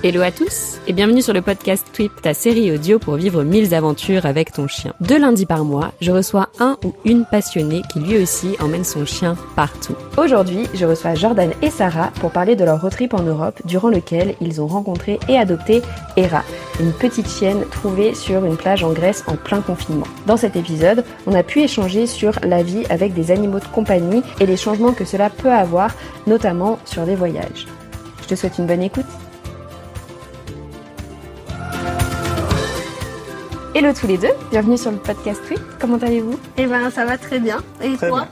Hello à tous et bienvenue sur le podcast Twip, ta série audio pour vivre 1000 aventures avec ton chien. 2 lundis par mois, je reçois un ou une passionnée qui lui aussi emmène son chien partout. Aujourd'hui, je reçois Jordan et Sarah pour parler de leur road trip en Europe durant lequel ils ont rencontré et adopté Hera, une petite chienne trouvée sur une plage en Grèce en plein confinement. Dans cet épisode, on a pu échanger sur la vie avec des animaux de compagnie et les changements que cela peut avoir, notamment sur les voyages. Je te souhaite une bonne écoute. Hello tous les deux, bienvenue sur le podcast Twip. Comment allez-vous ? Eh ben ça va très bien. Et très toi ?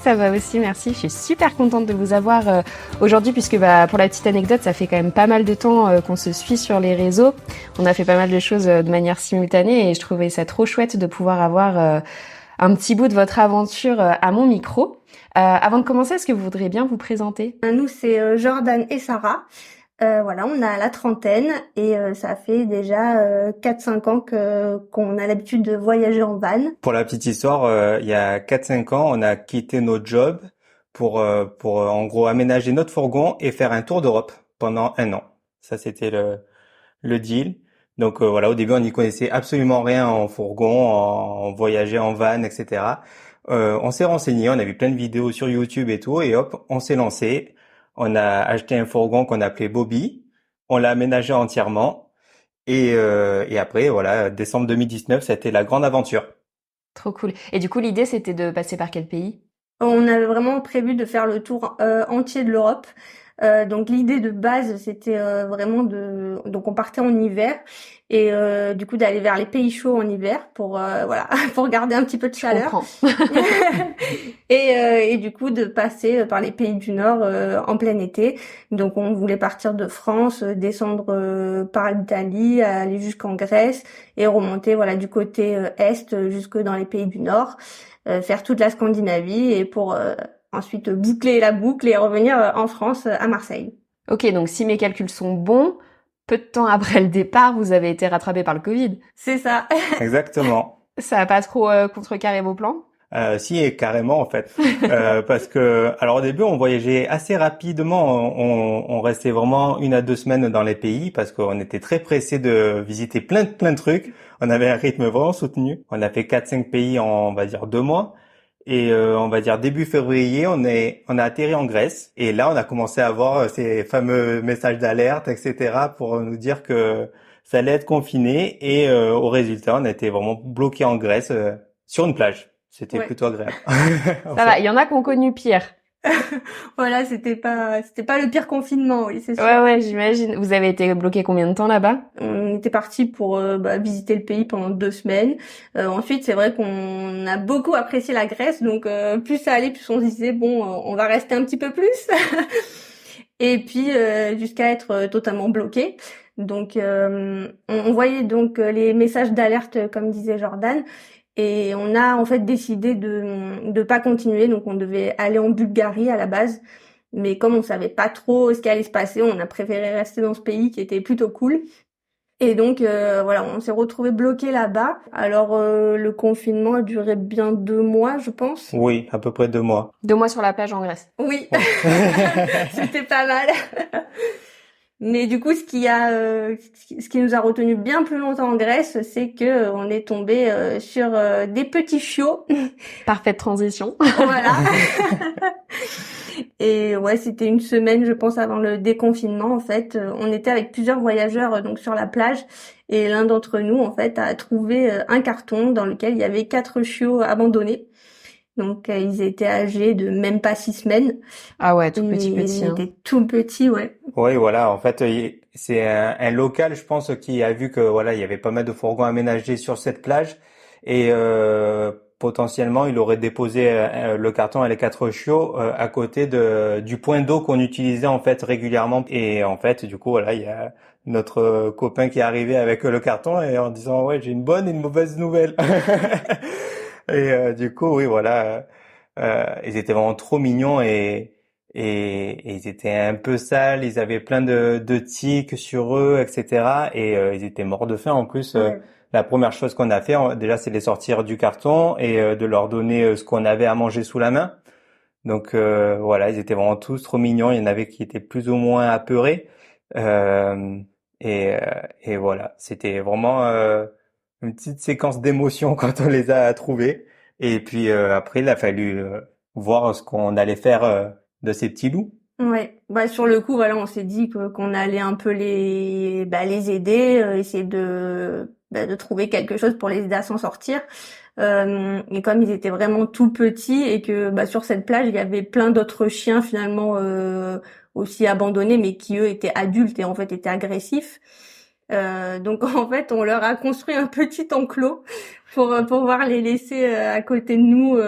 Ça va aussi, merci. Je suis super contente de vous avoir aujourd'hui puisque pour la petite anecdote, ça fait quand même pas mal de temps qu'on se suit sur les réseaux. On a fait pas mal de choses de manière simultanée et je trouvais ça trop chouette de pouvoir avoir un petit bout de votre aventure à mon micro. Avant de commencer, est-ce que vous voudriez bien vous présenter ? Nous c'est Jordan et Sarah. Voilà, on a la trentaine et ça fait déjà 4-5 ans qu'on a l'habitude de voyager en van. Pour la petite histoire, il y a 4-5 ans, on a quitté notre job pour en gros aménager notre fourgon et faire un tour d'Europe pendant 1 an. Ça, c'était le deal. Donc voilà, au début, on n'y connaissait absolument rien en fourgon, on voyageait en van, etc. On s'est renseigné, on a vu plein de vidéos sur YouTube et tout, et hop, on s'est lancé. On a acheté un fourgon qu'on appelait Bobby. On l'a aménagé entièrement. Et après, voilà, décembre 2019, ça a été la grande aventure. Trop cool. Et du coup, l'idée, c'était de passer par quel pays ? On avait vraiment prévu de faire le tour entier de l'Europe. Donc l'idée de base, c'était vraiment donc on partait en hiver et du coup d'aller vers les pays chauds en hiver pour voilà pour garder un petit peu de chaleur. Et du coup de passer par les pays du Nord en plein été. Donc on voulait partir de France, descendre par l'Italie, aller jusqu'en Grèce et remonter voilà du côté est jusque dans les pays du Nord, faire toute la Scandinavie et pour ensuite boucler la boucle et revenir en France, à Marseille. Ok, donc si mes calculs sont bons, peu de temps après le départ, vous avez été rattrapé par le Covid. C'est ça. Exactement. Ça a pas trop contrecarré vos plans ? Si, et carrément en fait, parce que alors au début on voyageait assez rapidement, on restait vraiment 1 à 2 semaines dans les pays parce qu'on était très pressés de visiter plein de trucs. On avait un rythme vraiment soutenu. On a fait 4-5 pays en on va dire 2 mois. Et on va dire début février, on a atterri en Grèce et là on a commencé à avoir ces fameux messages d'alerte, etc. pour nous dire que ça allait être confiné et au résultat on a été vraiment bloqué en Grèce sur une plage. C'était plutôt agréable. Ça va, il y en a qui ont connu pire. Voilà, c'était pas le pire confinement, oui, c'est sûr. Ouais, j'imagine. Vous avez été bloqué combien de temps là-bas ? On était parti pour visiter le pays pendant 2 semaines. Ensuite, c'est vrai qu'on a beaucoup apprécié la Grèce, donc plus ça allait, plus on se disait bon, on va rester un petit peu plus. Et puis jusqu'à être totalement bloqué. Donc on voyait donc les messages d'alerte, comme disait Jordan. Et on a en fait décidé de pas continuer, donc on devait aller en Bulgarie à la base, mais comme on savait pas trop ce qui allait se passer, on a préféré rester dans ce pays qui était plutôt cool. Et donc voilà, on s'est retrouvé bloqué là-bas. Alors le confinement a duré bien 2 mois, je pense. Oui, à peu près 2 mois. 2 mois sur la plage en Grèce. Oui, c'était pas mal. Mais du coup, ce qui nous a retenu bien plus longtemps en Grèce, c'est que on est tombé sur des petits chiots. Parfaite transition. Voilà. Et ouais, c'était 1 semaine, je pense, avant le déconfinement. En fait, on était avec plusieurs voyageurs donc sur la plage, et l'un d'entre nous, en fait, a trouvé un carton dans lequel il y avait 4 chiots abandonnés. Donc ils étaient âgés de même pas 6 semaines. Ah ouais, tout petit. Ils étaient tout petits, ouais. Oui, voilà. En fait, c'est un local, je pense, qui a vu que voilà, il y avait pas mal de fourgons aménagés sur cette plage et potentiellement, il aurait déposé le carton et les 4 chiots à côté du point d'eau qu'on utilisait en fait régulièrement. Et en fait, du coup, voilà, il y a notre copain qui est arrivé avec le carton et en disant ouais, j'ai une bonne et une mauvaise nouvelle. Et du coup, oui, voilà, ils étaient vraiment trop mignons et ils étaient un peu sales, ils avaient plein de tiques sur eux, etc. Et ils étaient morts de faim en plus. Ouais. La première chose qu'on a fait, déjà, c'est de les sortir du carton et de leur donner ce qu'on avait à manger sous la main. Donc voilà, ils étaient vraiment tous trop mignons. Il y en avait qui étaient plus ou moins apeurés. Euh, et voilà, c'était vraiment une petite séquence d'émotions quand on les a trouvés. Et puis après, il a fallu voir ce qu'on allait faire de ces petits loups. Ouais, bah sur le coup, voilà, on s'est dit qu'on allait un peu les aider, essayer de trouver quelque chose pour les aider à s'en sortir. Et comme ils étaient vraiment tout petits et que sur cette plage, il y avait plein d'autres chiens finalement aussi abandonnés, mais qui eux étaient adultes et en fait étaient agressifs. Donc en fait, on leur a construit un petit enclos pour pouvoir les laisser à côté de nous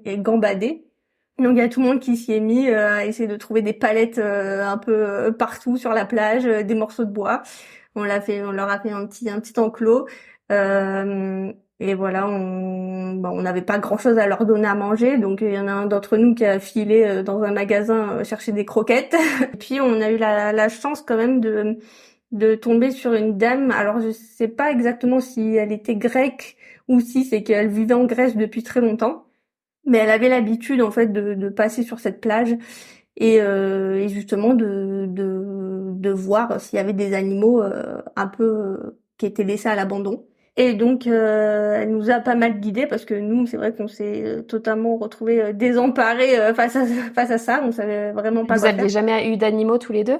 et gambader. Donc il y a tout le monde qui s'y est mis à essayer de trouver des palettes un peu partout sur la plage, des morceaux de bois. On leur a fait un petit enclos. Euh, et voilà, on n'avait pas grand-chose à leur donner à manger, donc il y en a un d'entre nous qui a filé dans un magasin chercher des croquettes. Et puis on a eu la chance quand même de tomber sur une dame. Alors je sais pas exactement si elle était grecque ou si c'est qu'elle vivait en Grèce depuis très longtemps. Mais elle avait l'habitude en fait de passer sur cette plage et justement de voir s'il y avait des animaux un peu qui étaient laissés à l'abandon. Et donc elle nous a pas mal guidés parce que nous c'est vrai qu'on s'est totalement retrouvés désemparés face à ça, on savait vraiment pas Vous quoi aviez faire. jamais eu d'animaux tous les deux?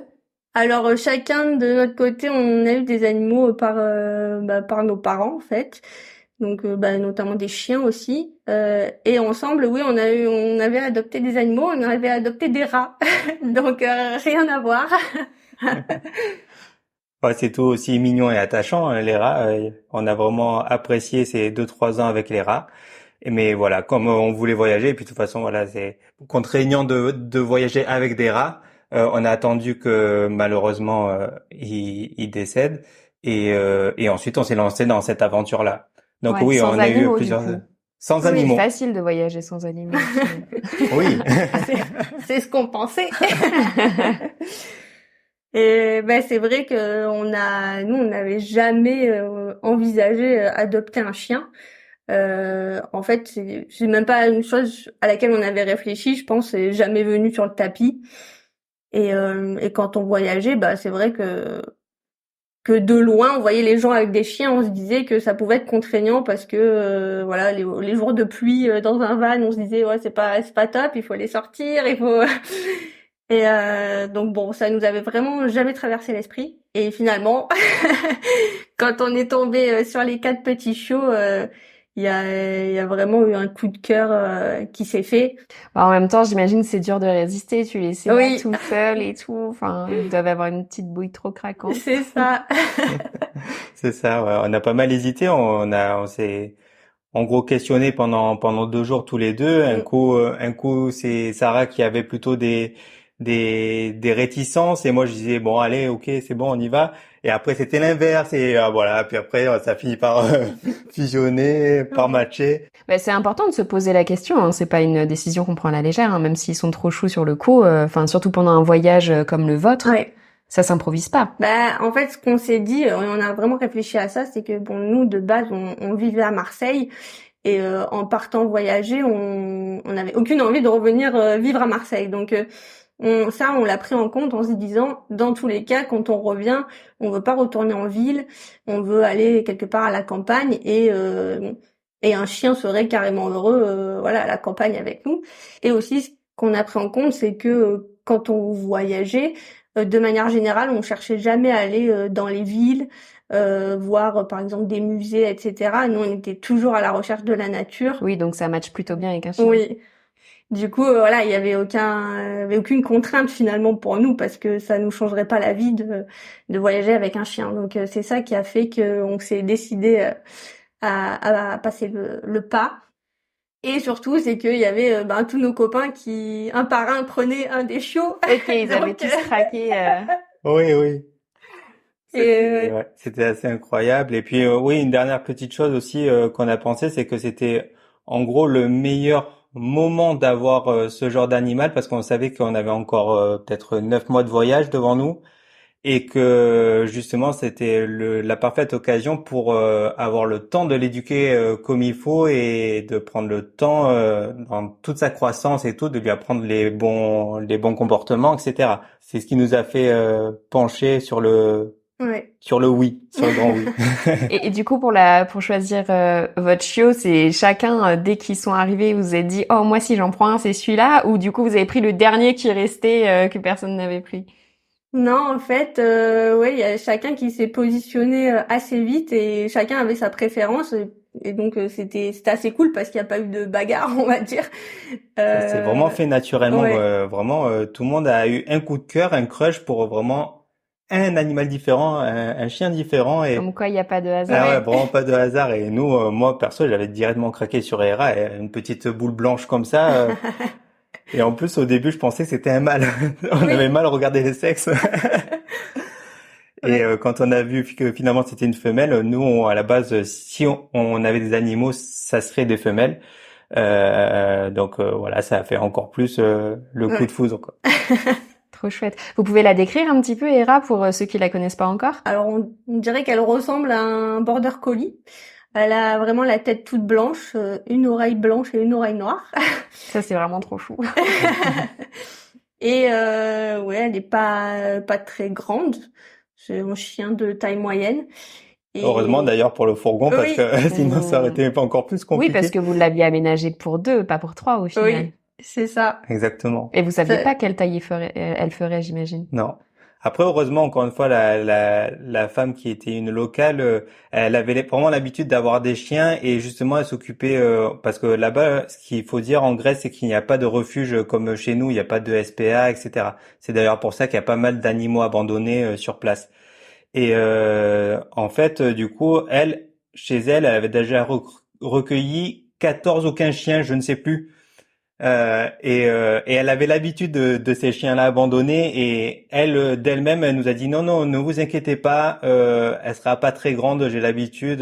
Alors chacun de notre côté, on a eu des animaux par nos parents en fait. Donc notamment des chiens aussi. Et ensemble, oui, on avait adopté des animaux, on avait adopté des rats. Donc rien à voir. Ouais, c'est tout aussi mignon et attachant, hein, les rats. On a vraiment apprécié ces 2, 3 ans avec les rats. Mais voilà, comme on voulait voyager, et puis de toute façon, voilà, c'est contraignant de voyager avec des rats. On a attendu que malheureusement ils décèdent et ensuite on s'est lancé dans cette aventure-là. Donc Ouais, oui, sans on a eu animaux du plusieurs coup. sans Oui, C'est animaux. facile de voyager sans animaux au final. Oui. c'est c'est ce qu'on pensait. Et c'est vrai que nous on n'avait jamais envisagé adopter un chien. En fait, c'est même pas une chose à laquelle on avait réfléchi. Je pense, c'est jamais venu sur le tapis. Et quand on voyageait, c'est vrai que de loin, on voyait les gens avec des chiens, on se disait que ça pouvait être contraignant parce que voilà, les jours de pluie dans un van, on se disait ouais, c'est pas top, il faut les sortir, il faut et donc bon, ça nous avait vraiment jamais traversé l'esprit. Et finalement, quand on est tombé sur les quatre petits chiots, il y a vraiment eu un coup de cœur qui s'est fait. Bah, en même temps, j'imagine que c'est dur de résister. Tu les sais là Oui, tout seul et tout. Enfin, ils doivent avoir une petite bouille trop craquante. c'est ça. C'est ça, ouais. On a pas mal hésité. On s'est en gros questionné pendant 2 jours tous les deux. Un coup, c'est Sarah qui avait plutôt des réticences et moi je disais bon allez, ok, c'est bon, on y va. Et après c'était l'inverse et voilà. Puis après ça finit par fusionner, par Ouais. matcher. Bah, c'est important de se poser la question. Hein. C'est pas une décision qu'on prend à la légère, hein, même s'ils sont trop choux sur le coup. Enfin, surtout pendant un voyage comme le vôtre, Ouais. ça s'improvise pas. En fait, ce qu'on s'est dit, on a vraiment réfléchi à ça, c'est que bon, nous de base, on vivait à Marseille et en partant voyager, on n'avait aucune envie de revenir vivre à Marseille. Donc on l'a pris en compte en se disant, dans tous les cas, quand on revient, on veut pas retourner en ville, on veut aller quelque part à la campagne et un chien serait carrément heureux, voilà, à la campagne avec nous. Et aussi, ce qu'on a pris en compte, c'est que quand on voyageait, de manière générale, on cherchait jamais à aller dans les villes, voir par exemple des musées, etc. Nous, on était toujours à la recherche de la nature. Oui, donc ça matche plutôt bien avec un chien. Oui. Du coup, voilà, il y avait aucune contrainte finalement pour nous parce que ça nous changerait pas la vie de voyager avec un chien. Donc c'est ça qui a fait qu'on s'est décidé à passer le pas. Et surtout, c'est qu'il y avait tous nos copains qui, un par un, prenaient un des chiots. Ok, ils avaient Donc, tous craqué. Oui, oui. et C'était assez incroyable. Et puis oui, une dernière petite chose aussi qu'on a pensé, c'est que c'était en gros le meilleur moment d'avoir ce genre d'animal parce qu'on savait qu'on avait encore peut-être 9 mois de voyage devant nous et que justement c'était la parfaite occasion pour avoir le temps de l'éduquer comme il faut et de prendre le temps dans toute sa croissance et tout, de lui apprendre les bons comportements, etc. C'est ce qui nous a fait pencher Ouais. sur le oui, sur le grand oui. Et du coup, pour choisir votre chiot, c'est chacun, dès qu'ils sont arrivés, vous avez dit, oh, moi, si j'en prends un, c'est celui-là, ou du coup, vous avez pris le dernier qui restait, que personne n'avait pris? Non, en fait, ouais, il y a chacun qui s'est positionné assez vite et chacun avait sa préférence et donc c'était assez cool parce qu'il n'y a pas eu de bagarre, on va dire. Ça s'est vraiment fait naturellement, Ouais. vraiment, tout le monde a eu un coup de cœur, un crush pour vraiment un animal différent, un chien différent et Comme quoi, il n'y a pas de ah hasard. ouais, Ouais. vraiment pas de hasard. Et nous, moi perso, j'avais directement craqué sur Hera, et une petite boule blanche comme ça. Et en plus, au début, je pensais que c'était un mâle. On avait Oui. mal regardé les sexes. Et Ouais. quand on a vu que finalement c'était une femelle, nous, à la base, si on avait des animaux, ça serait des femelles. Donc voilà, ça a fait encore plus le coup de Ouais. foudre, quoi. Trop chouette. Vous pouvez la décrire un petit peu, Hera, pour ceux qui la connaissent pas encore? Alors on dirait qu'elle ressemble à un border collie. Elle a vraiment la tête toute blanche, une oreille blanche et une oreille noire. Ça, c'est vraiment trop chou. Et ouais, elle est pas très grande. C'est un chien de taille moyenne. Heureusement Et d'ailleurs pour le fourgon, parce oui, que sinon ça aurait Hmm. été pas encore plus Oui, parce compliqué. que vous l'aviez aménagé pour deux, pas pour trois au final. oui, c'est ça. Exactement. Et vous saviez Ça- pas quelle taille elle ferait, j'imagine. Non. Après, heureusement, encore une fois, la femme qui était une locale, elle avait vraiment l'habitude d'avoir des chiens et justement, elle s'occupait, parce que là-bas, ce qu'il faut dire en Grèce, c'est qu'il n'y a pas de refuge comme chez nous, il n'y a pas de SPA, etc. C'est d'ailleurs pour ça qu'il y a pas mal d'animaux abandonnés sur place. Et en fait, du coup, chez elle, elle avait déjà recueilli 14 ou 15 chiens, je ne sais plus. Et elle avait l'habitude de ces chiens-là abandonnés et elle d'elle-même elle nous a dit non non ne vous inquiétez pas, elle sera pas très grande, j'ai l'habitude,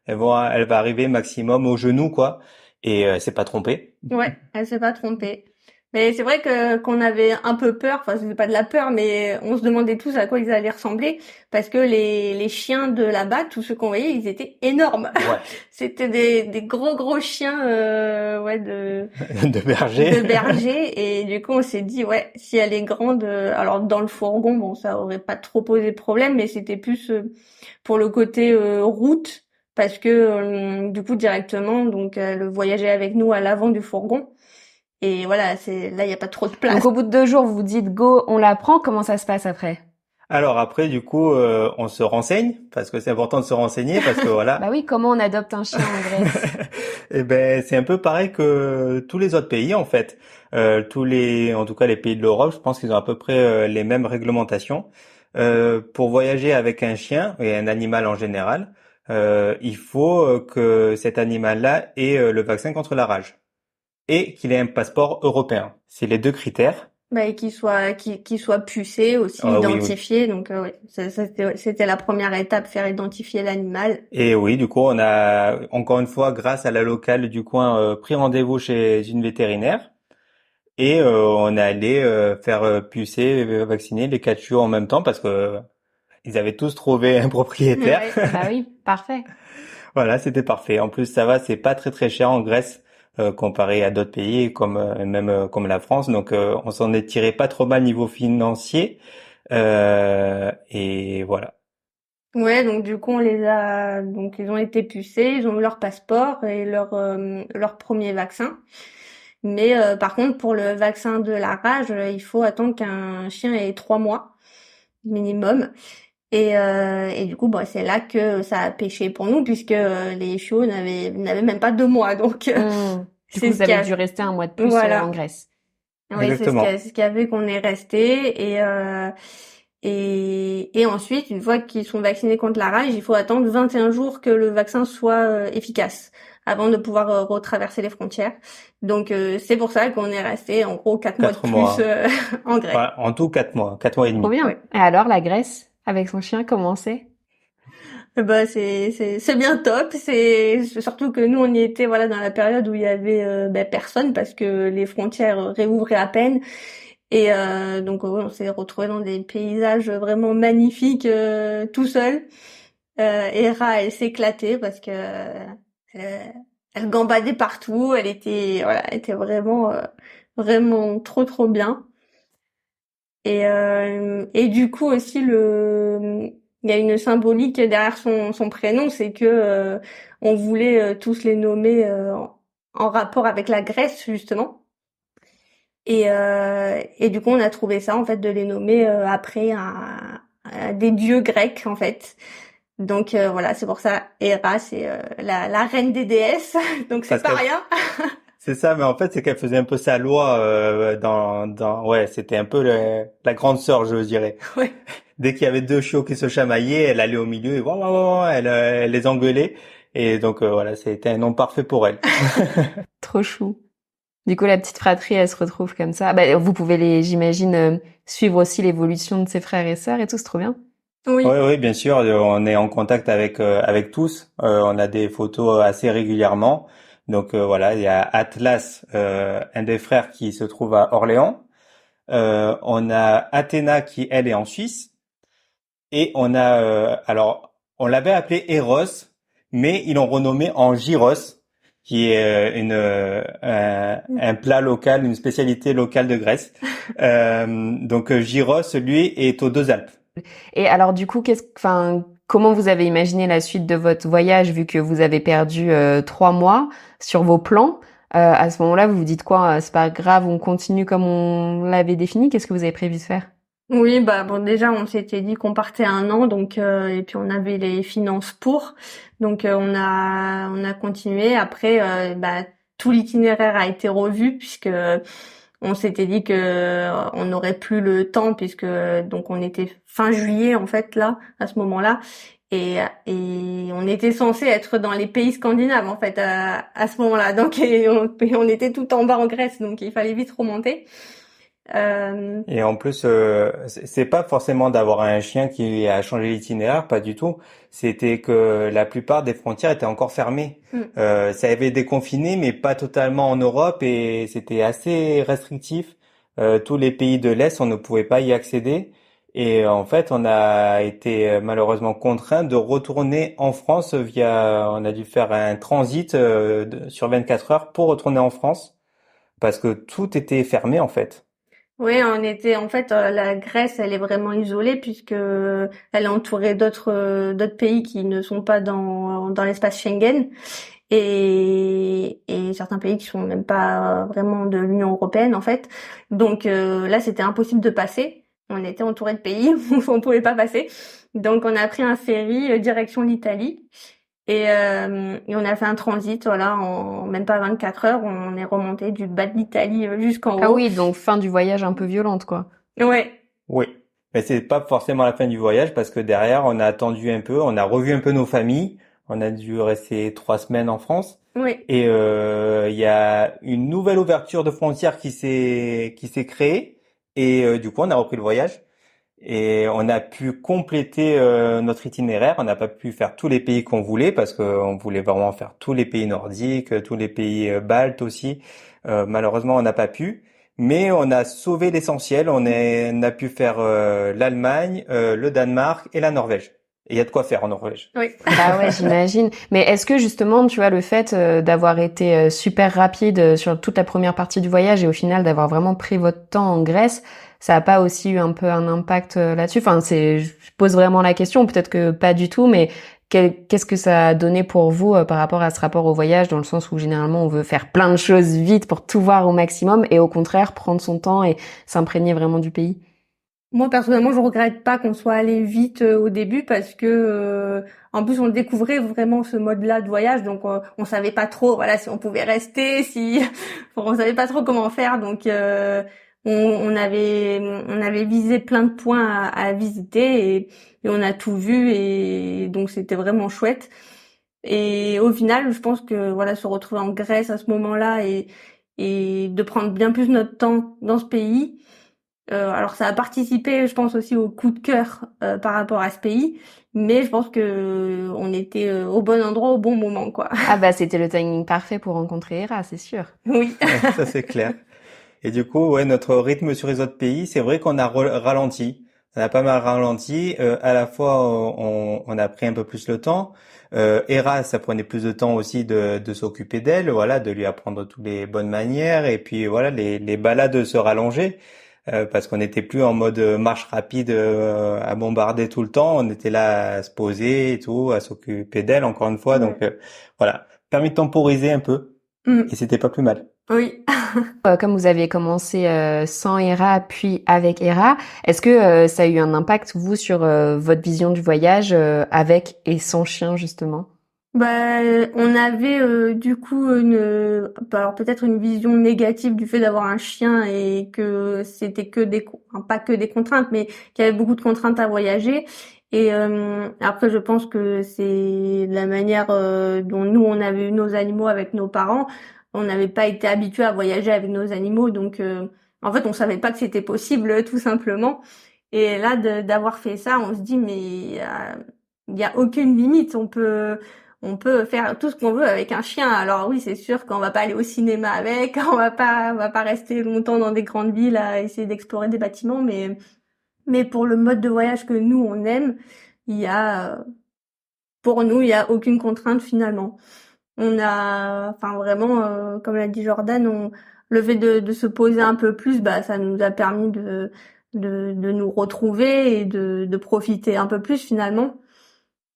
elle va arriver maximum au genou quoi, et c'est pas trompée. Ouais, elle s'est pas trompée. Mais c'est vrai que qu'on avait un peu peur, enfin c'était pas de la peur, mais on se demandait tous à quoi ils allaient ressembler, parce que les chiens de là-bas, tous ceux qu'on voyait, ils étaient énormes. Ouais. C'était des gros chiens, ouais, De berger. de berger, et du coup on s'est dit ouais, si elle est grande, alors dans le fourgon, bon ça aurait pas trop posé problème, mais c'était plus pour le côté route, parce que du coup directement, donc elle voyageait avec nous à l'avant du fourgon. Et voilà, là, il y a pas trop de place. Donc au bout de 2 jours, vous vous dites go, on la prend. Comment ça se passe après? Alors après du coup on se renseigne parce que c'est important de se renseigner parce que Bah voilà. oui, comment on adopte un chien en Grèce? Eh ben, c'est un peu pareil que tous les autres pays en fait. En tout cas les pays de l'Europe, je pense qu'ils ont à peu près les mêmes réglementations. Pour voyager avec un chien et un animal en général, il faut que cet animal-là ait le vaccin contre la rage et qu'il ait un passeport européen. C'est les deux critères. Bah, et qu'il soit pucé, aussi Ah oui, oui. identifié. Donc, ouais, c'était la première étape, faire identifier l'animal. Et oui, du coup, on a encore une fois, grâce à la locale du coin, pris rendez-vous chez une vétérinaire. Et on est allé faire pucer, vacciner les 4 chiots en même temps parce que ils avaient tous trouvé un propriétaire. Ouais. Bah oui, parfait. Voilà, c'était parfait. En plus, ça va, c'est pas très très cher en Grèce comparé à d'autres pays comme même comme la France. Donc, on s'en est tiré pas trop mal niveau financier. Et voilà. Ouais, donc du coup, donc ils ont été pucés, ils ont eu leur passeport et leur premier vaccin. Mais par contre, pour le vaccin de la rage, il faut attendre qu'un chien ait 3 mois minimum. Et du coup, bah, c'est là que ça a pêché pour nous, puisque les chiots n'avaient même pas 2 mois. Donc, Du coup, c'est vous ce qui avez a... dû rester un mois de plus en Voilà. Grèce. Oui, Exactement. c'est ce qui a fait qu'on est resté. Et ensuite, une fois qu'ils sont vaccinés contre la rage, il faut attendre 21 jours que le vaccin soit efficace avant de pouvoir retraverser les frontières. Donc, c'est pour ça qu'on est resté en gros 4 mois de 4 mois. plus en Grèce. Enfin, en tout 4 mois, 4 mois et Trop demi. bien. Ouais. Et alors, la Grèce, avec son chien, comment c'est? Bah c'est bien top, c'est surtout que nous on y était voilà dans la période où il y avait personne parce que les frontières réouvraient à peine Et donc ouais, on s'est retrouvés dans des paysages vraiment magnifiques tout seul. Hera, elle s'éclatait parce que elle gambadait partout. Elle était vraiment vraiment trop bien. Et du coup aussi il y a une symbolique derrière son prénom, c'est que on voulait tous les nommer en rapport avec la Grèce justement. Et du coup on a trouvé ça en fait de les nommer après des dieux grecs en fait. Donc voilà, c'est pour ça Héra c'est la reine des déesses, donc c'est Parce pas qu'elle rien. C'est ça, mais en fait, c'est qu'elle faisait un peu sa loi ouais, c'était un peu la grande sœur, je dirais. Ouais. Dès qu'il y avait deux chiots qui se chamaillaient, elle allait au milieu et elle les engueulait. Et donc voilà, c'était un nom parfait pour elle. Trop chou. Du coup, la petite fratrie, elle se retrouve comme ça. Bah, vous pouvez j'imagine, suivre aussi l'évolution de ses frères et sœurs et tout, c'est trop bien. Oui, Oui. oui, bien sûr, on est en contact avec tous. On a des photos assez régulièrement. Donc voilà, il y a Atlas, un des frères qui se trouve à Orléans. On a Athéna qui elle est en Suisse. Et on a, alors, on l'avait appelé Eros, mais ils l'ont renommé en gyros, qui est un plat local, une spécialité locale de Grèce. Donc gyros, lui, est aux Deux Alpes. Et alors, du coup, comment vous avez imaginé la suite de votre voyage, vu que vous avez perdu 3 mois sur vos plans? À ce moment-là, vous vous dites quoi? C'est pas grave, on continue comme on l'avait défini. Qu'est-ce que vous avez prévu de faire? Oui, bah bon déjà on s'était dit qu'on partait 1 an donc et puis on avait les finances pour donc on a continué après bah tout l'itinéraire a été revu puisque on s'était dit que on n'aurait plus le temps puisque donc on était fin juillet en fait là à ce moment-là et on était censé être dans les pays scandinaves en fait à ce moment-là donc et on était tout en bas en Grèce donc il fallait vite remonter. Euh, Et en plus, c'est pas forcément d'avoir un chien qui a changé l'itinéraire, pas du tout. C'était que la plupart des frontières étaient encore fermées. mm. Ça avait déconfiné, mais pas totalement en Europe, et c'était assez restrictif. Tous les pays de l'Est, on ne pouvait pas y accéder. Et en fait, on a été malheureusement contraint de retourner en France on a dû faire un transit sur 24 heures pour retourner en France, parce que tout était fermé en fait. Oui, on était en fait la Grèce, elle est vraiment isolée puisque elle est entourée d'autres pays qui ne sont pas dans l'espace Schengen et certains pays qui sont même pas vraiment de l'Union européenne en fait. Donc là, c'était impossible de passer. On était entouré de pays où on pouvait pas passer. Donc on a pris un ferry direction l'Italie. Et on a fait un transit, voilà, en même pas 24 heures, on est remonté du bas de l'Italie jusqu'en Ah haut. oui, donc fin du voyage un peu violente, quoi. Ouais, Oui, mais c'est pas forcément la fin du voyage parce que derrière, on a attendu un peu, on a revu un peu nos familles. On a dû rester 3 semaines en France ouais. et il y a une nouvelle ouverture de frontières qui s'est créée et du coup, on a repris le voyage et on a pu compléter notre itinéraire. On n'a pas pu faire tous les pays qu'on voulait parce qu'on voulait vraiment faire tous les pays nordiques, tous les pays baltes aussi. Malheureusement, on n'a pas pu. Mais on a sauvé l'essentiel. On a pu faire l'Allemagne, le Danemark et la Norvège. Et il y a de quoi faire en Norvège. Oui. Bah ouais, j'imagine. Mais est-ce que justement, tu vois, le fait d'avoir été super rapide sur toute la première partie du voyage et au final d'avoir vraiment pris votre temps en Grèce, ça a pas aussi eu un peu un impact là-dessus? Enfin, je pose vraiment la question, peut-être que pas du tout, mais qu'est-ce que ça a donné pour vous par rapport à ce rapport au voyage, dans le sens où généralement on veut faire plein de choses vite pour tout voir au maximum et au contraire prendre son temps et s'imprégner vraiment du pays? Moi personnellement, je regrette pas qu'on soit allé vite au début parce que en plus on découvrait vraiment ce mode-là de voyage, donc on savait pas trop, voilà, si on pouvait rester, si on savait pas trop comment faire, donc on avait visé plein de points à visiter et on a tout vu et donc c'était vraiment chouette. Et au final, je pense que voilà, se retrouver en Grèce à ce moment-là et de prendre bien plus notre temps dans ce pays. Alors ça a participé, je pense aussi au coup de cœur par rapport à ce pays, mais je pense que on était au bon endroit au bon moment, quoi. Ah bah c'était le timing parfait pour rencontrer Hera, c'est sûr. Oui. Ça c'est clair. Et du coup, ouais, notre rythme sur les autres pays, c'est vrai qu'on a ralenti. On a pas mal ralenti. À la fois, on a pris un peu plus le temps. Hera, ça prenait plus de temps aussi de s'occuper d'elle, voilà, de lui apprendre toutes les bonnes manières. Et puis voilà, les balades se rallonger. Parce qu'on n'était plus en mode marche rapide à bombarder tout le temps. On était là à se poser et tout, à s'occuper d'elle encore une fois. Donc Ouais. voilà, permis de temporiser un peu et Mm. c'était pas plus mal. Oui. Comme vous aviez commencé sans Hera puis avec Hera, est-ce que ça a eu un impact vous sur votre vision du voyage avec et sans chien justement? Bah, on avait du coup alors peut-être une vision négative du fait d'avoir un chien et que c'était que enfin, pas que des contraintes, mais qu'il y avait beaucoup de contraintes à voyager. Et après, je pense que c'est la manière dont nous on avait eu nos animaux avec nos parents. On n'avait pas été habitués à voyager avec nos animaux, donc en fait, on savait pas que c'était possible, tout simplement. Et là, d'avoir fait ça, on se dit mais il y a aucune limite. On peut faire tout ce qu'on veut avec un chien. Alors oui, c'est sûr qu'on va pas aller au cinéma avec, on va pas rester longtemps dans des grandes villes à essayer d'explorer des bâtiments, mais pour le mode de voyage que nous on aime, il y a, pour nous, il y a aucune contrainte finalement. On a, enfin vraiment, comme l'a dit Jordan, le fait de se poser un peu plus, bah ça nous a permis de nous retrouver et de profiter un peu plus finalement.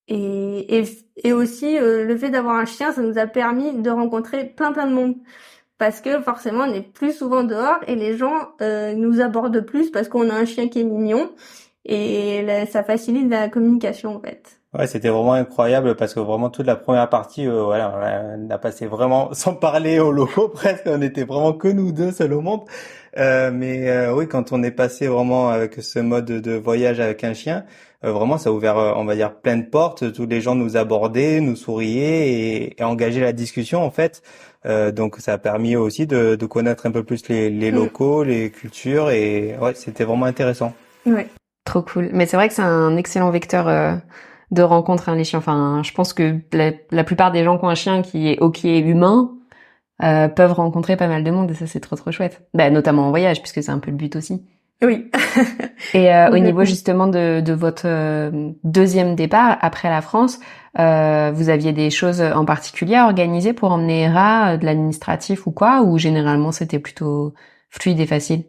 Et aussi, le fait d'avoir un chien, ça nous a permis de rencontrer plein de monde. Parce que forcément, on est plus souvent dehors et les gens nous abordent plus parce qu'on a un chien qui est mignon. Et là, ça facilite la communication, en fait. Ouais, c'était vraiment incroyable parce que vraiment toute la première partie, voilà, on a passé vraiment sans parler au loco presque. On était vraiment que nous deux seuls au monde. Mais oui, quand on est passé vraiment avec ce mode de voyage avec un chien, vraiment ça a ouvert, on va dire, plein de portes. Tous les gens nous abordaient, nous souriaient et engageaient la discussion en fait. Donc ça a permis aussi de connaître un peu plus les Mm. locaux, les cultures et ouais, c'était vraiment intéressant. Ouais. Trop cool. Mais c'est vrai que c'est un excellent vecteur de rencontre, hein, les chiens. Enfin, je pense que la plupart des gens qui ont un chien qui est ok humain peuvent rencontrer pas mal de monde et ça c'est trop chouette. Bah, notamment en voyage puisque c'est un peu le but aussi. Oui. Et au niveau Complètement. justement de votre deuxième départ après la France, vous aviez des choses en particulier à organiser pour emmener Hera, de l'administratif ou quoi, ou généralement c'était plutôt fluide et facile?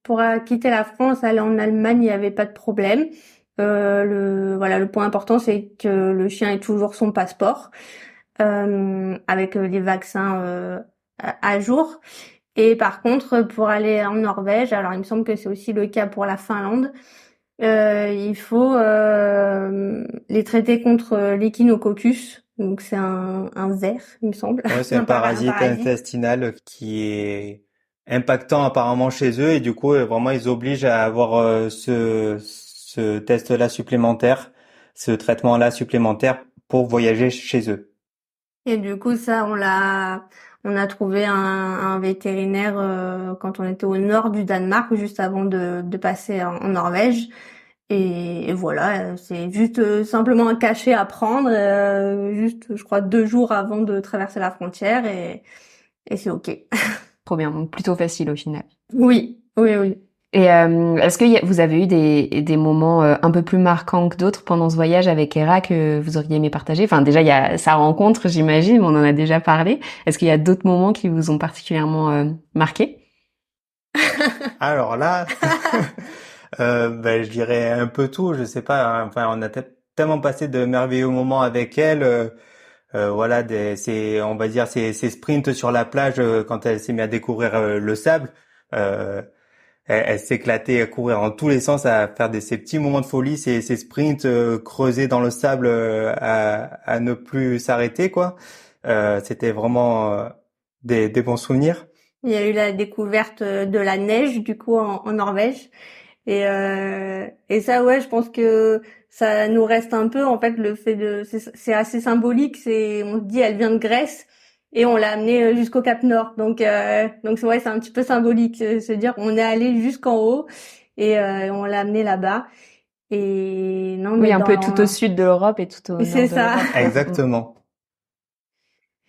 Pour quitter la France, aller en Allemagne, il n'y avait pas de problème. Le point important, c'est que le chien ait toujours son passeport, avec les vaccins à jour. Et par contre, pour aller en Norvège, alors il me semble que c'est aussi le cas pour la Finlande, il faut les traiter contre l'échinococcus. Donc c'est un ver, il me semble, Ouais, c'est un un parasite parasite. intestinal qui est impactant apparemment chez eux et du coup vraiment ils obligent à avoir ce test-là supplémentaire, ce traitement-là supplémentaire pour voyager chez eux. Et du coup, ça, on a trouvé un vétérinaire quand on était au nord du Danemark, juste avant de passer en Norvège. Et voilà, c'est juste simplement un cachet à prendre, juste, je crois, 2 jours avant de traverser la frontière et c'est OK. Trop bien, donc plutôt facile au final. Oui, oui, oui. Et est-ce que vous avez eu des moments un peu plus marquants que d'autres pendant ce voyage avec Hera que vous auriez aimé partager? Enfin, déjà, il y a sa rencontre, j'imagine, mais on en a déjà parlé. Est-ce qu'il y a d'autres moments qui vous ont particulièrement marqué? Alors là, ben, je dirais un peu tout, je sais pas, hein. Enfin on a tellement passé de merveilleux moments avec elle. Voilà, on va dire, ces sprints sur la plage quand elle s'est mise à découvrir le sable. Euh, elle s'éclatait à courir en tous les sens, à faire ces petits moments de folie, ces sprints creusés dans le sable à ne plus s'arrêter, quoi. C'était vraiment des bons souvenirs. Il y a eu la découverte de la neige, du coup, en Norvège. Et ça, ouais, je pense que ça nous reste un peu, en fait, le fait c'est assez symbolique, on se dit, elle vient de Grèce, et on l'a amenée jusqu'au Cap Nord. Donc c'est ouais, c'est un petit peu symbolique, se dire, on est allé jusqu'en haut, et on l'a amenée là-bas. Et non, Oui, mais un peu tout au sud de l'Europe et tout au nord c'est de ça. l'Europe, quoi. Exactement.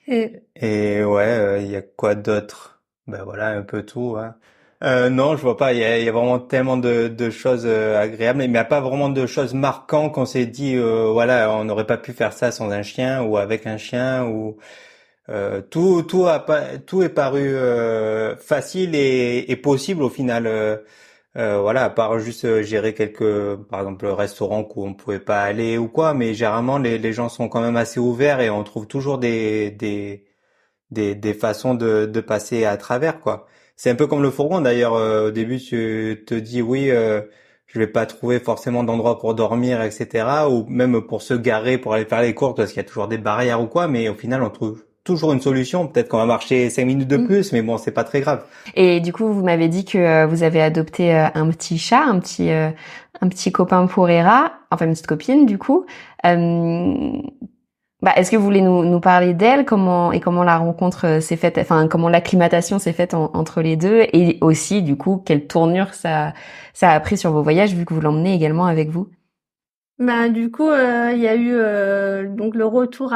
Et- Et ouais, il y a quoi d'autre? Ben voilà, un peu tout, hein. Non, je vois pas. Il y a vraiment tellement de choses agréables, mais il n'y a pas vraiment de choses marquantes qu'on s'est dit, voilà, on n'aurait pas pu faire ça sans un chien ou avec un chien ou tout est paru facile et possible au final. Voilà, à part juste gérer quelques, par exemple, restaurants où on pouvait pas aller ou quoi, mais généralement les gens sont quand même assez ouverts et on trouve toujours des façons de passer à travers, quoi. C'est un peu comme le fourgon d'ailleurs. Au début, tu te dis oui, je vais pas trouver forcément d'endroit pour dormir, etc. Ou même pour se garer, pour aller faire les courses, parce qu'il y a toujours des barrières ou quoi. Mais au final, on trouve toujours une solution. Peut-être qu'on va marcher 5 minutes de Mm. plus, mais bon, c'est pas très grave. Et du coup, vous m'avez dit que vous avez adopté un petit chat, un petit copain pour Hera, enfin une petite copine du coup. Euh, est-ce que vous voulez nous parler d'elle, comment la rencontre s'est faite, enfin comment l'acclimatation s'est faite entre les deux, et aussi du coup quelle tournure ça a pris sur vos voyages vu que vous l'emmenez également avec vous. Bah du coup, il y a eu donc le retour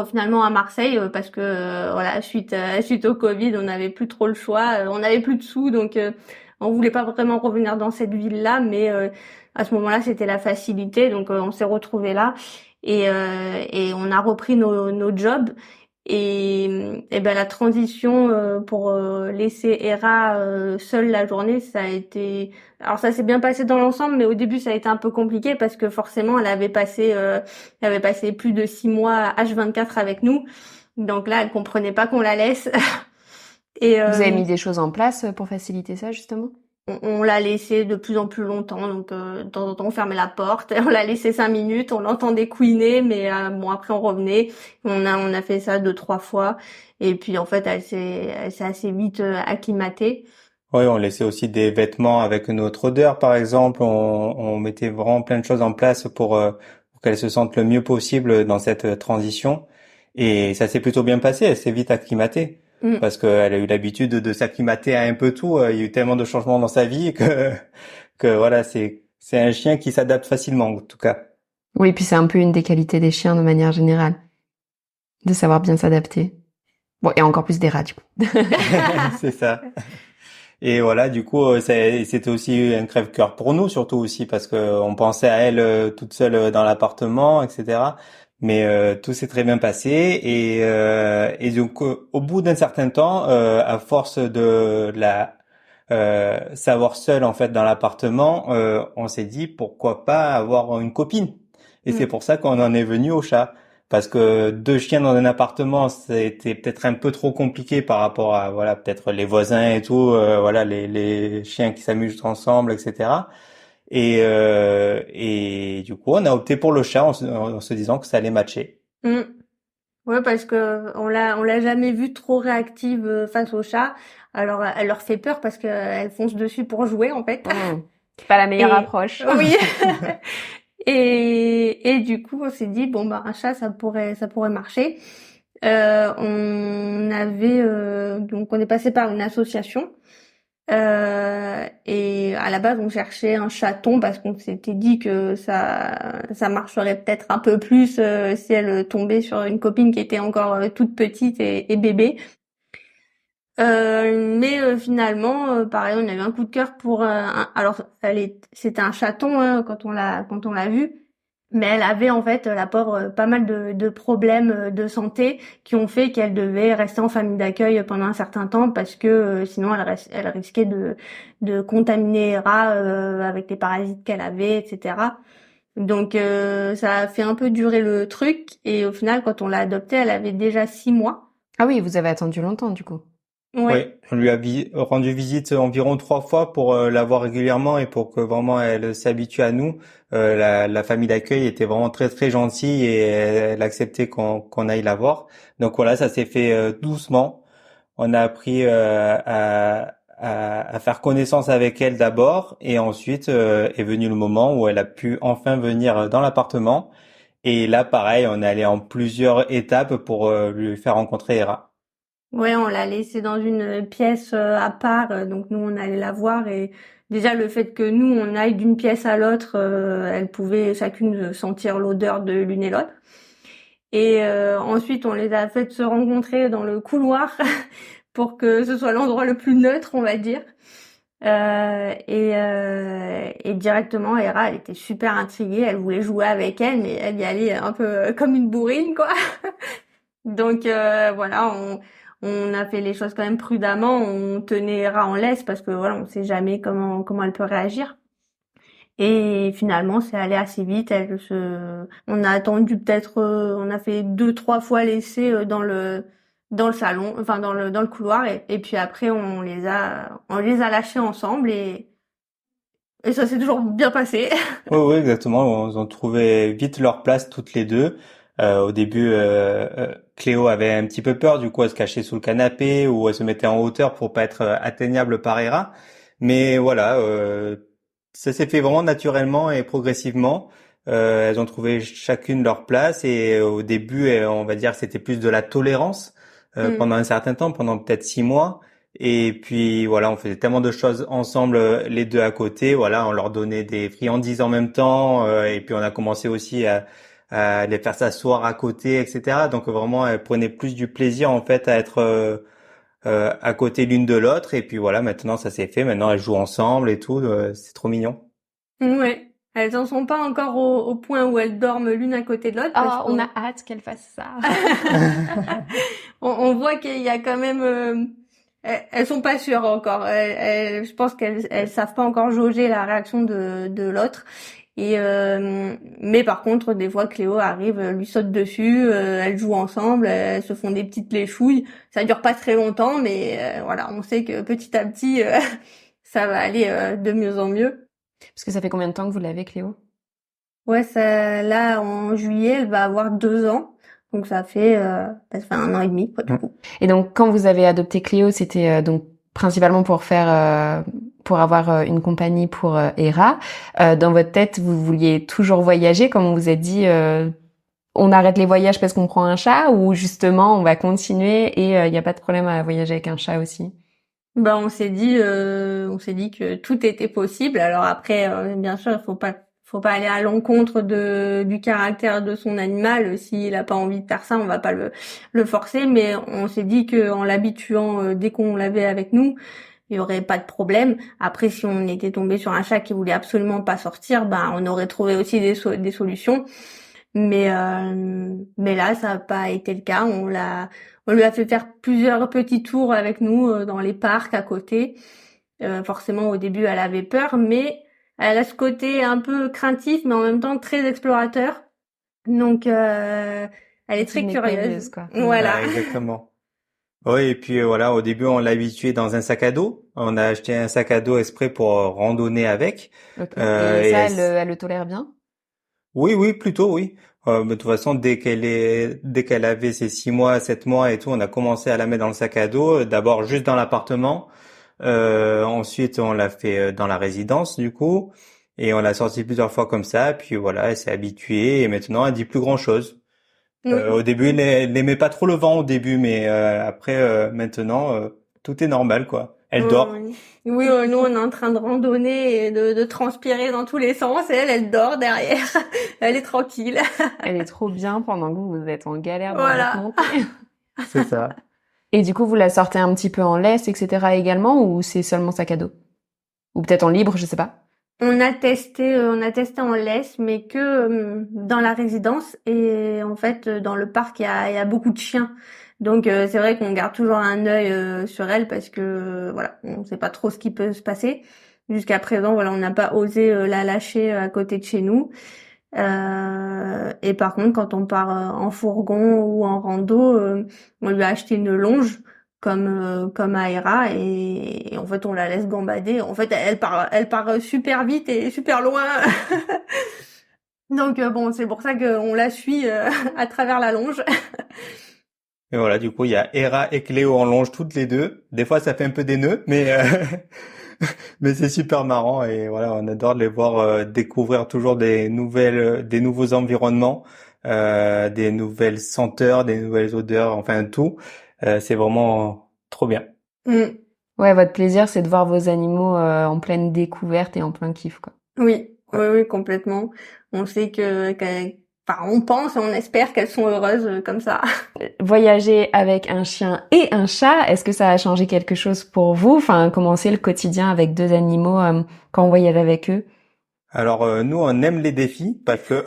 finalement à Marseille parce que voilà suite au Covid, on n'avait plus trop le choix, on n'avait plus de sous donc on voulait pas vraiment revenir dans cette ville-là, mais à ce moment-là c'était la facilité donc on s'est retrouvés là et on a repris nos jobs. Et ben la transition pour laisser Hera seule la journée, ça a été, alors ça s'est bien passé dans l'ensemble, mais au début ça a été un peu compliqué parce que forcément elle avait passé plus de 6 mois H24 avec nous, donc là elle comprenait pas qu'on la laisse. Et Vous avez mis des choses en place pour faciliter ça justement? on l'a laissé de plus en plus longtemps, donc de temps en temps on fermait la porte, on l'a laissé 5 minutes, on l'entendait couiner, mais bon après on revenait, on a fait ça 2, 3 fois, et puis en fait elle s'est assez vite acclimatée. Oui, on laissait aussi des vêtements avec notre odeur, par exemple. On mettait vraiment plein de choses en place pour qu'elle se sente le mieux possible dans cette transition. Et ça s'est plutôt bien passé. Elle s'est vite acclimatée Mm. parce qu'elle a eu l'habitude de s'acclimater à un peu tout. Il y a eu tellement de changements dans sa vie que voilà, c'est un chien qui s'adapte facilement, en tout cas. Oui, puis c'est un peu une des qualités des chiens de manière générale, de savoir bien s'adapter. Bon, et encore plus des rats du coup. C'est ça. Et voilà, du coup, c'était aussi un crève-cœur pour nous, surtout aussi parce que on pensait à elle toute seule dans l'appartement, etc. Mais tout s'est très bien passé et donc au bout d'un certain temps, à force de la savoir seule en fait dans l'appartement, on s'est dit pourquoi pas avoir une copine. Et c'est Mm. pour ça qu'on en est venu au chat. Parce que deux chiens dans un appartement, c'était peut-être un peu trop compliqué par rapport à voilà peut-être les voisins et tout, voilà les chiens qui s'amusent ensemble, etc. Et du coup, on a opté pour le chat en se disant que ça allait matcher. Mm. Ouais, parce que on l'a jamais vue trop réactive face aux chats. Alors elle leur fait peur parce qu'elle fonce dessus pour jouer en fait. Hmm. C'est pas la meilleure Et approche. oui. Et du coup, on s'est dit bon bah un chat ça pourrait marcher. Donc on est passé par une association et à la base on cherchait un chaton parce qu'on s'était dit que ça marcherait peut-être un peu plus si elle tombait sur une copine qui était encore toute petite et bébé. Mais finalement, pareil, on a eu un coup de cœur pour alors c'était un chaton hein, quand on l'a vu, mais elle avait en fait la pauvre pas mal de problèmes de santé qui ont fait qu'elle devait rester en famille d'accueil pendant un certain temps parce que sinon elle risquait de contaminer les rats avec les parasites qu'elle avait, etc. Donc ça a fait un peu durer le truc et au final quand on l'a adoptée, elle avait déjà 6 mois. Ah oui, vous avez attendu longtemps du coup. Oui, Ouais. on lui a rendu visite environ 3 fois pour la voir régulièrement et pour que vraiment elle s'habitue à nous. La famille d'accueil était vraiment très très gentille et elle acceptait qu'on aille la voir. Donc voilà, ça s'est fait doucement. On a appris à faire connaissance avec elle d'abord et ensuite est venu le moment où elle a pu enfin venir dans l'appartement. Et là, pareil, on est allé en plusieurs étapes pour lui faire rencontrer Hera. Ouais, on l'a laissée dans une pièce à part, donc nous on allait la voir et déjà le fait que nous on aille d'une pièce à l'autre, elles pouvaient chacune sentir l'odeur de l'une et l'autre. Et ensuite on les a fait se rencontrer dans le couloir pour que ce soit l'endroit le plus neutre, on va dire. Et directement, Hera, elle était super intriguée, elle voulait jouer avec elle, mais elle y allait un peu comme une bourrine, quoi. Donc voilà, on a fait les choses quand même prudemment, on tenait Hera en laisse parce que voilà, on sait jamais comment elle peut réagir. Et finalement, c'est allé assez vite. On a attendu peut-être, on a fait 2, 3 fois l'essai dans le salon, enfin dans le couloir, et puis après on les a lâchés ensemble et ça s'est toujours bien passé. Oui, oui, exactement. Ils ont trouvé vite leur place toutes les deux. Au début, Cléo avait un petit peu peur, du coup, elle se cachait sous le canapé ou elle se mettait en hauteur pour pas être atteignable par Hera. Mais voilà, ça s'est fait vraiment naturellement et progressivement. Elles ont trouvé chacune leur place et au début, on va dire, c'était plus de la tolérance pendant un certain temps, pendant peut-être 6 mois. Et puis voilà, on faisait tellement de choses ensemble, les deux à côté. Voilà, on leur donnait des friandises en même temps, et puis on a commencé aussi à les faire s'asseoir à côté, etc. Donc vraiment, elles prenaient plus du plaisir en fait à être à côté l'une de l'autre. Et puis voilà, maintenant ça s'est fait. Maintenant elles jouent ensemble et tout. C'est trop mignon. Ouais. Elles en sont pas encore au point où elles dorment l'une à côté de l'autre parce Oh, on a hâte qu'elle fasse ça. on voit qu'il y a quand même elles sont pas sûres encore. Je pense qu'elles savent pas encore jauger la réaction de l'autre. Mais par contre, des fois, Cléo arrive, lui saute dessus, elles jouent ensemble, elles se font des petites léchouilles. Ça dure pas très longtemps, mais voilà, on sait que petit à petit, ça va aller de mieux en mieux. Parce que ça fait combien de temps que vous l'avez, Cléo? Ouais, là, en juillet, elle va avoir 2 ans. Donc ça fait 1 an et demi, quoi, du coup. Et donc, quand vous avez adopté Cléo, c'était donc principalement pour avoir une compagnie pour Hera. Dans votre tête, vous vouliez toujours voyager, comme on vous a dit, on arrête les voyages parce qu'on prend un chat, ou justement on va continuer et il n'y a pas de problème à voyager avec un chat aussi? Bah, on s'est dit que tout était possible. Alors après, bien sûr, il faut pas aller à l'encontre du caractère de son animal. S'il a pas envie de faire ça, on va pas le forcer. Mais on s'est dit que en l'habituant, dès qu'on l'avait avec nous, il y aurait pas de problème. Après, si on était tombé sur un chat qui voulait absolument pas sortir, bah, on aurait trouvé aussi des solutions. Mais là, ça n'a pas été le cas. On lui a fait faire plusieurs petits tours avec nous dans les parcs à côté. Forcément, au début, elle avait peur, mais elle a ce côté un peu craintif, mais en même temps très explorateur. Donc, elle est très curieuse. Quoi. Voilà. Ah, exactement. Oui, et puis voilà, au début, on l'a habitué dans un sac à dos. On a acheté un sac à dos exprès pour randonner avec. Okay. Et ça, elle le tolère bien? Oui, oui, plutôt, oui. Mais de toute façon, dès qu'elle avait ses 6 mois, 7 mois et tout, on a commencé à la mettre dans le sac à dos. D'abord juste dans l'appartement. Ensuite, on l'a fait dans la résidence, du coup. Et on l'a sorti plusieurs fois comme ça. Puis voilà, elle s'est habituée. Et maintenant, elle dit plus grand-chose. Oui. Au début, elle n'aimait pas trop le vent au début, mais après, maintenant, tout est normal, quoi. Elle dort. Oui, nous, on est en train de randonner et de transpirer dans tous les sens. Et elle dort derrière. Elle est tranquille. Elle est trop bien pendant que vous êtes en galère dans Voilà. votre montée. C'est ça. Et du coup, vous la sortez un petit peu en laisse, etc. également, ou c'est seulement sac à dos? Ou peut-être en libre, je sais pas. On a testé en laisse, mais que dans la résidence. Et en fait, dans le parc, il y a beaucoup de chiens. Donc c'est vrai qu'on garde toujours un œil sur elle parce que voilà, on sait pas trop ce qui peut se passer. Jusqu'à présent, voilà, on n'a pas osé la lâcher à côté de chez nous. Et par contre, quand on part en fourgon ou en rando, on lui a acheté une longe comme à Hera et en fait on la laisse gambader. En fait, elle part super vite et super loin. Donc bon, c'est pour ça qu'on la suit à travers la longe. Et voilà, du coup, il y a Hera et Cléo en longe toutes les deux. Des fois, ça fait un peu des nœuds, mais mais c'est super marrant et voilà, on adore les voir découvrir toujours des nouveaux environnements, des nouvelles senteurs, des nouvelles odeurs, enfin tout. C'est vraiment trop bien. Ouais, votre plaisir, c'est de voir vos animaux en pleine découverte et en plein kiff, quoi. Oui, oui, complètement. On sait on pense et on espère qu'elles sont heureuses comme ça. Voyager avec un chien et un chat, est-ce que ça a changé quelque chose pour vous? Enfin, comment c'est le quotidien avec deux animaux quand on voyage avec eux? Alors nous on aime les défis parce que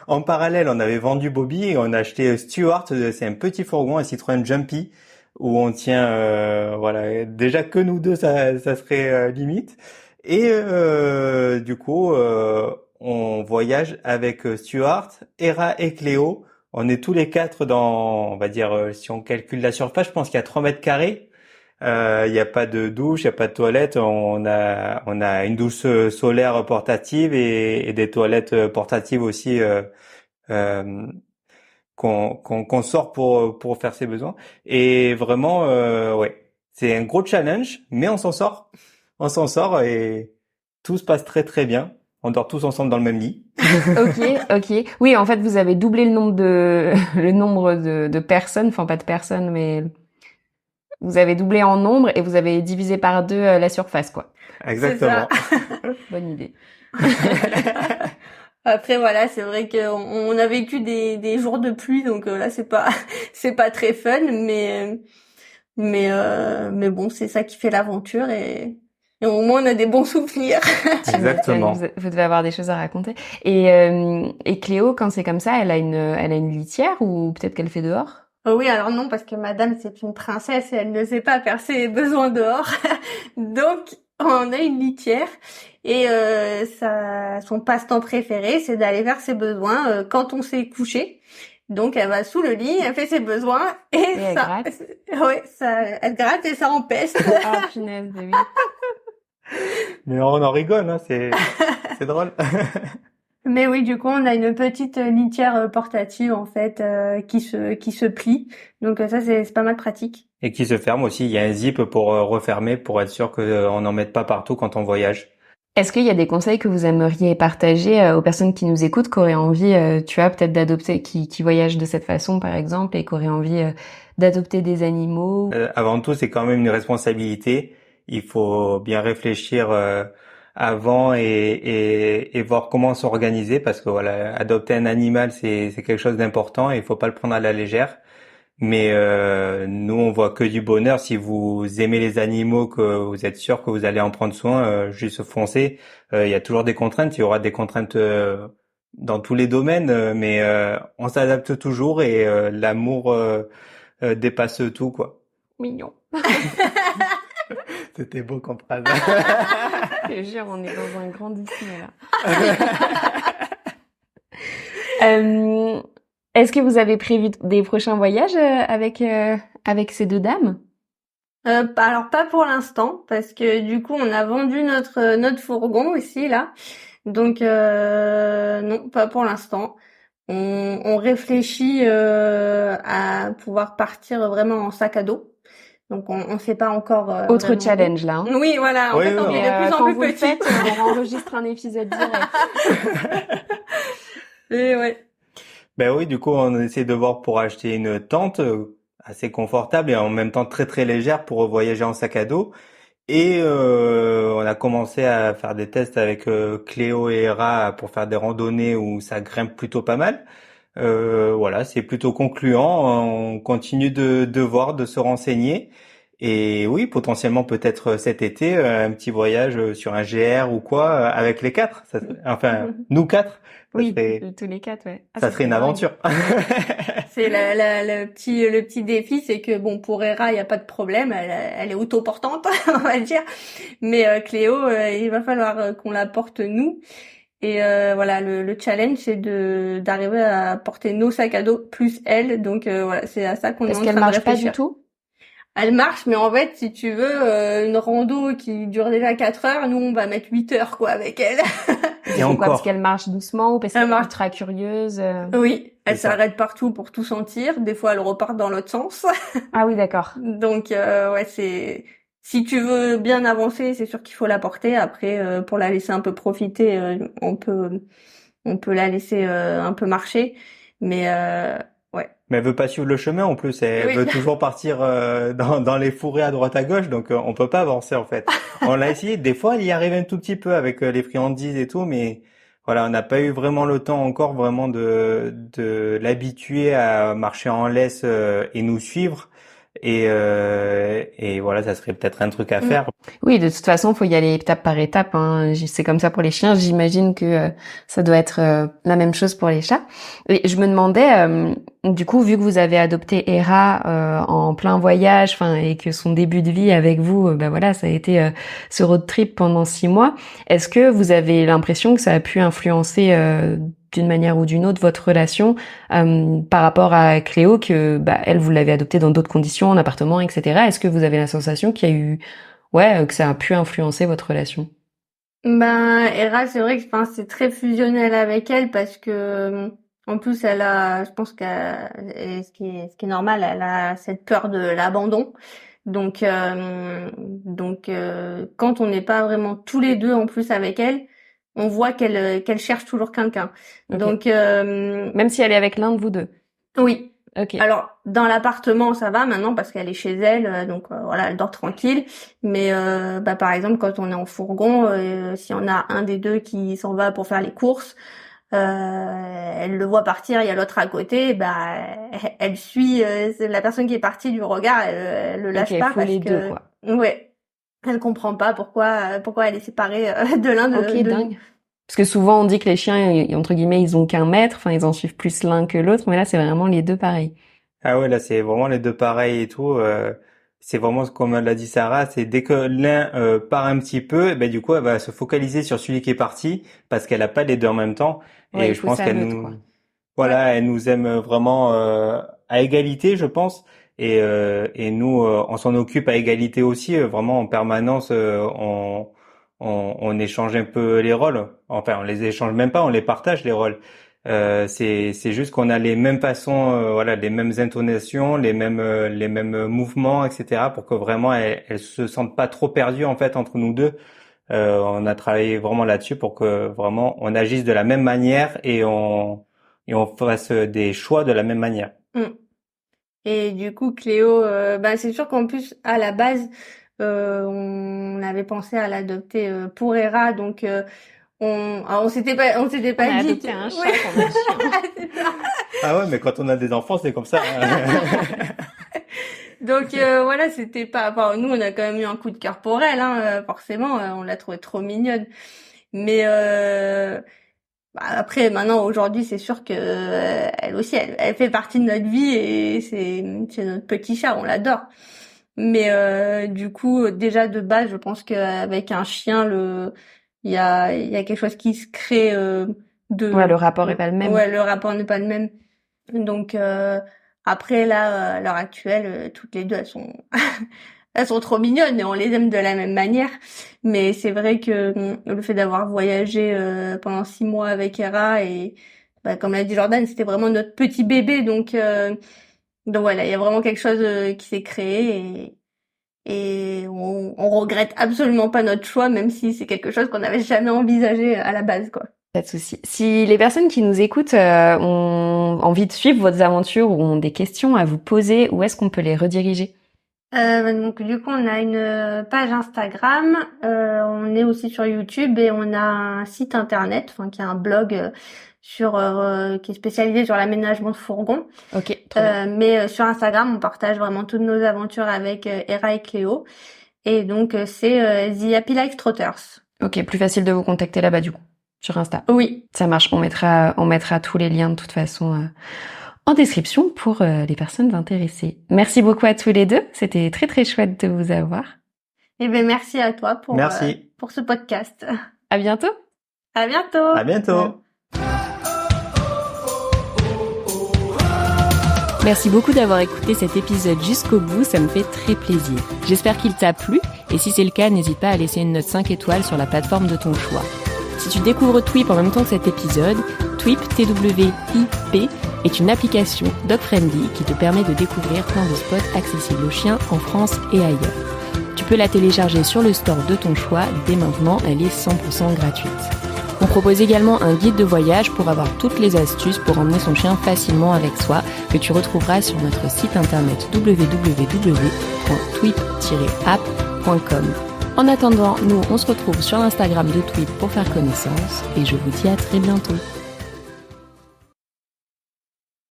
en parallèle on avait vendu Bobby et on a acheté Stuart, c'est un petit fourgon, un Citroën Jumpy où on tient voilà déjà que nous deux ça serait limite et du coup on voyage avec Stuart, Hera et Cléo. On est tous les quatre dans on va dire si on calcule la surface, je pense qu'il y a 3 mètres carrés. Il n'y a pas de douche, il n'y a pas de toilette. On a une douche solaire portative et des toilettes portatives aussi euh, qu'on sort pour faire ses besoins. Et vraiment, ouais, c'est un gros challenge, mais on s'en sort. On s'en sort et tout se passe très très bien. On dort tous ensemble dans le même lit. Ok. Oui, en fait, vous avez doublé le nombre de personnes, enfin pas de personnes, mais vous avez doublé en nombre et vous avez divisé par deux la surface, quoi. Exactement. Bonne idée. Après voilà, c'est vrai qu'on a vécu des jours de pluie, donc là c'est pas très fun, mais bon, c'est ça qui fait l'aventure et au moins on a des bons souvenirs. Exactement. Vous devez avoir des choses à raconter. Et Cléo, quand c'est comme ça, elle a une litière ou peut-être qu'elle fait dehors? Oh oui, alors non, parce que madame, c'est une princesse et elle ne sait pas faire ses besoins dehors. Donc, on a une litière et son passe-temps préféré, c'est d'aller faire ses besoins quand on s'est couché. Donc, elle va sous le lit, elle fait ses besoins et elle gratte. Ouais, elle gratte et ça empeste. Ah, punaise, oui. Mais on en rigole, hein, c'est drôle. Mais oui, du coup, on a une petite litière portative en fait qui se plie. Donc ça c'est pas mal pratique. Et qui se ferme aussi. Il y a un zip pour refermer pour être sûr que on n'en mette pas partout quand on voyage. Est-ce qu'il y a des conseils que vous aimeriez partager aux personnes qui nous écoutent, qui auraient envie, tu vois, peut-être d'adopter, qui voyagent de cette façon par exemple, et qui auraient envie d'adopter des animaux? Avant tout, c'est quand même une responsabilité. Il faut bien réfléchir avant et voir comment s'organiser parce que voilà, adopter un animal, c'est quelque chose d'important et il faut pas le prendre à la légère. Mais nous, on voit que du bonheur. Si vous aimez les animaux, que vous êtes sûr que vous allez en prendre soin, juste foncez. Il y a toujours des contraintes. Il y aura des contraintes dans tous les domaines, mais on s'adapte toujours et l'amour dépasse tout, quoi. Mignon. C'était beau comme phrase. Je te jure, on est dans un grand Disney là. Est-ce que vous avez prévu des prochains voyages avec ces deux dames? Alors pas pour l'instant parce que du coup on a vendu notre fourgon aussi là. Donc non, pas pour l'instant. On réfléchit à pouvoir partir vraiment en sac à dos. Donc on sait pas encore. Autre vraiment. challenge là. Hein. Oui, voilà. En fait, on est de plus en plus petit. petit. On enregistre un épisode direct. Et ouais. Ben oui, du coup, on essaie de voir pour acheter une tente assez confortable et en même temps très très légère pour voyager en sac à dos. Et on a commencé à faire des tests avec Cléo et Hera pour faire des randonnées où ça grimpe plutôt pas mal. Voilà, c'est plutôt concluant. On continue de voir, de se renseigner. Et oui, potentiellement peut-être cet été, un petit voyage sur un GR ou quoi, avec les quatre. Enfin, nous quatre. Oui, tous les quatre, ouais. Ah, ça serait une aventure. C'est le petit défi, c'est que bon, pour Hera, il y a pas de problème, elle est autoportante, on va dire. Mais Cléo, il va falloir qu'on la porte nous. Et voilà, le challenge, c'est d'arriver à porter nos sacs à dos plus elle. Donc voilà, c'est à ça qu'on est en train de réfléchir. Est-ce qu'elle marche pas du tout? Elle marche, mais en fait, si tu veux, une rando qui dure déjà 4 heures, nous, on va mettre 8 heures, quoi, avec elle. Et encore. Parce qu'elle marche doucement ou parce qu'elle est ultra curieuse? Oui, elle s'arrête partout pour tout sentir. Des fois, elle repart dans l'autre sens. Ah oui, d'accord. Donc, ouais, si tu veux bien avancer, c'est sûr qu'il faut la porter. Après, pour la laisser un peu profiter, on peut la laisser un peu marcher. Mais, ouais. Mais elle veut pas suivre le chemin en plus, elle veut toujours partir dans les fourrés à droite à gauche, donc on peut pas avancer en fait. On l'a essayé, des fois elle y arrive un tout petit peu avec les friandises et tout, mais voilà, on n'a pas eu vraiment le temps encore vraiment de l'habituer à marcher en laisse et nous suivre. Et voilà, ça serait peut-être un truc à faire. Oui, de toute façon, faut y aller étape par étape, hein. C'est comme ça pour les chiens. J'imagine que ça doit être la même chose pour les chats. Et je me demandais, du coup, vu que vous avez adopté Hera en plein voyage, enfin, et que son début de vie avec vous, ben voilà, ça a été ce road trip pendant 6 mois. Est-ce que vous avez l'impression que ça a pu influencer d'une manière ou d'une autre votre relation par rapport à Cléo, que elle, vous l'avez adoptée dans d'autres conditions, en appartement, etc. Est-ce que vous avez la sensation qu'il y a eu que ça a pu influencer votre relation? Hera, c'est vrai que c'est très fusionnel avec elle parce que en plus je pense ce qui est normal, elle a cette peur de l'abandon. Donc quand on n'est pas vraiment tous les deux en plus avec elle, on voit qu'elle cherche toujours quelqu'un. Okay. Donc même si elle est avec l'un de vous deux. Oui. Ok. Alors dans l'appartement ça va maintenant parce qu'elle est chez elle, donc voilà, elle dort tranquille. Mais par exemple quand on est en fourgon, si on a un des deux qui s'en va pour faire les courses, elle le voit partir, il y a l'autre à côté, elle suit la personne qui est partie du regard, elle le lâche pas parce les que deux, quoi. Ouais, elle comprend pas pourquoi elle est séparée de l'un de dingue. Parce que souvent on dit que les chiens, entre guillemets, ils ont qu'un maître, enfin ils en suivent plus l'un que l'autre, mais là c'est vraiment les deux pareils. Ah ouais, là c'est vraiment les deux pareils et tout. C'est vraiment comme l'a dit Sarah, c'est dès que l'un part un petit peu, du coup elle va se focaliser sur celui qui est parti parce qu'elle a pas les deux en même temps. Ouais, et je pense qu'elle elle nous aime vraiment à égalité, je pense. Et nous, on s'en occupe à égalité aussi. Vraiment en permanence, on échange un peu les rôles. Enfin, on les échange même pas, on les partage les rôles. C'est juste qu'on a les mêmes façons, voilà, les mêmes intonations, les mêmes mouvements, etc. pour que vraiment elles se sentent pas trop perdues en fait entre nous deux. On a travaillé vraiment là-dessus pour que vraiment on agisse de la même manière et on fasse des choix de la même manière. Et du coup Cléo, c'est sûr qu'en plus à la base on avait pensé à l'adopter pour Hera, donc on s'était pas dit que un chat pour un chien. Ah ouais, mais quand on a des enfants, c'est comme ça. Donc voilà, c'était pas. Enfin, nous, on a quand même eu un coup de cœur pour elle, hein, forcément. On l'a trouvée trop mignonne. Mais après, maintenant, aujourd'hui, c'est sûr que elle aussi, elle fait partie de notre vie et c'est notre petit chat, on l'adore. Mais du coup, déjà de base, je pense qu'avec un chien, il y a quelque chose qui se crée le rapport est pas le même. Ouais, le rapport n'est pas le même. Donc après là, à l'heure actuelle, toutes les deux elles sont trop mignonnes et on les aime de la même manière. Mais c'est vrai que le fait d'avoir voyagé pendant 6 mois avec Hera et comme l'a dit Jordan, c'était vraiment notre petit bébé. Donc voilà, il y a vraiment quelque chose qui s'est créé et on regrette absolument pas notre choix, même si c'est quelque chose qu'on n'avait jamais envisagé à la base, quoi. Pas de souci. Si les personnes qui nous écoutent ont envie de suivre vos aventures ou ont des questions à vous poser, où est-ce qu'on peut les rediriger? Donc du coup on a une page Instagram, on est aussi sur YouTube et on a un site internet, qui a un blog qui est spécialisé sur l'aménagement de fourgons. Ok. Mais sur Instagram on partage vraiment toutes nos aventures avec Hera et Cléo et donc c'est The Happy Life Trotters. Ok, plus facile de vous contacter là-bas du coup. Sur Insta. Oui. Ça marche. On mettra tous les liens de toute façon en description pour les personnes intéressées. Merci beaucoup à tous les deux. C'était très très chouette de vous avoir. Eh ben merci à toi pour ce podcast. À bientôt. À bientôt. À bientôt. Merci beaucoup d'avoir écouté cet épisode jusqu'au bout, ça me fait très plaisir. J'espère qu'il t'a plu et si c'est le cas, n'hésite pas à laisser une note 5 étoiles sur la plateforme de ton choix. Si tu découvres Twip en même temps que cet épisode, Twip, T-W-I-P, est une application dog-friendly qui te permet de découvrir plein de spots accessibles aux chiens en France et ailleurs. Tu peux la télécharger sur le store de ton choix, dès maintenant, elle est 100% gratuite. On propose également un guide de voyage pour avoir toutes les astuces pour emmener son chien facilement avec soi, que tu retrouveras sur notre site internet www.twip-app.com. En attendant, nous, on se retrouve sur l'Instagram de Twip pour faire connaissance et je vous dis à très bientôt.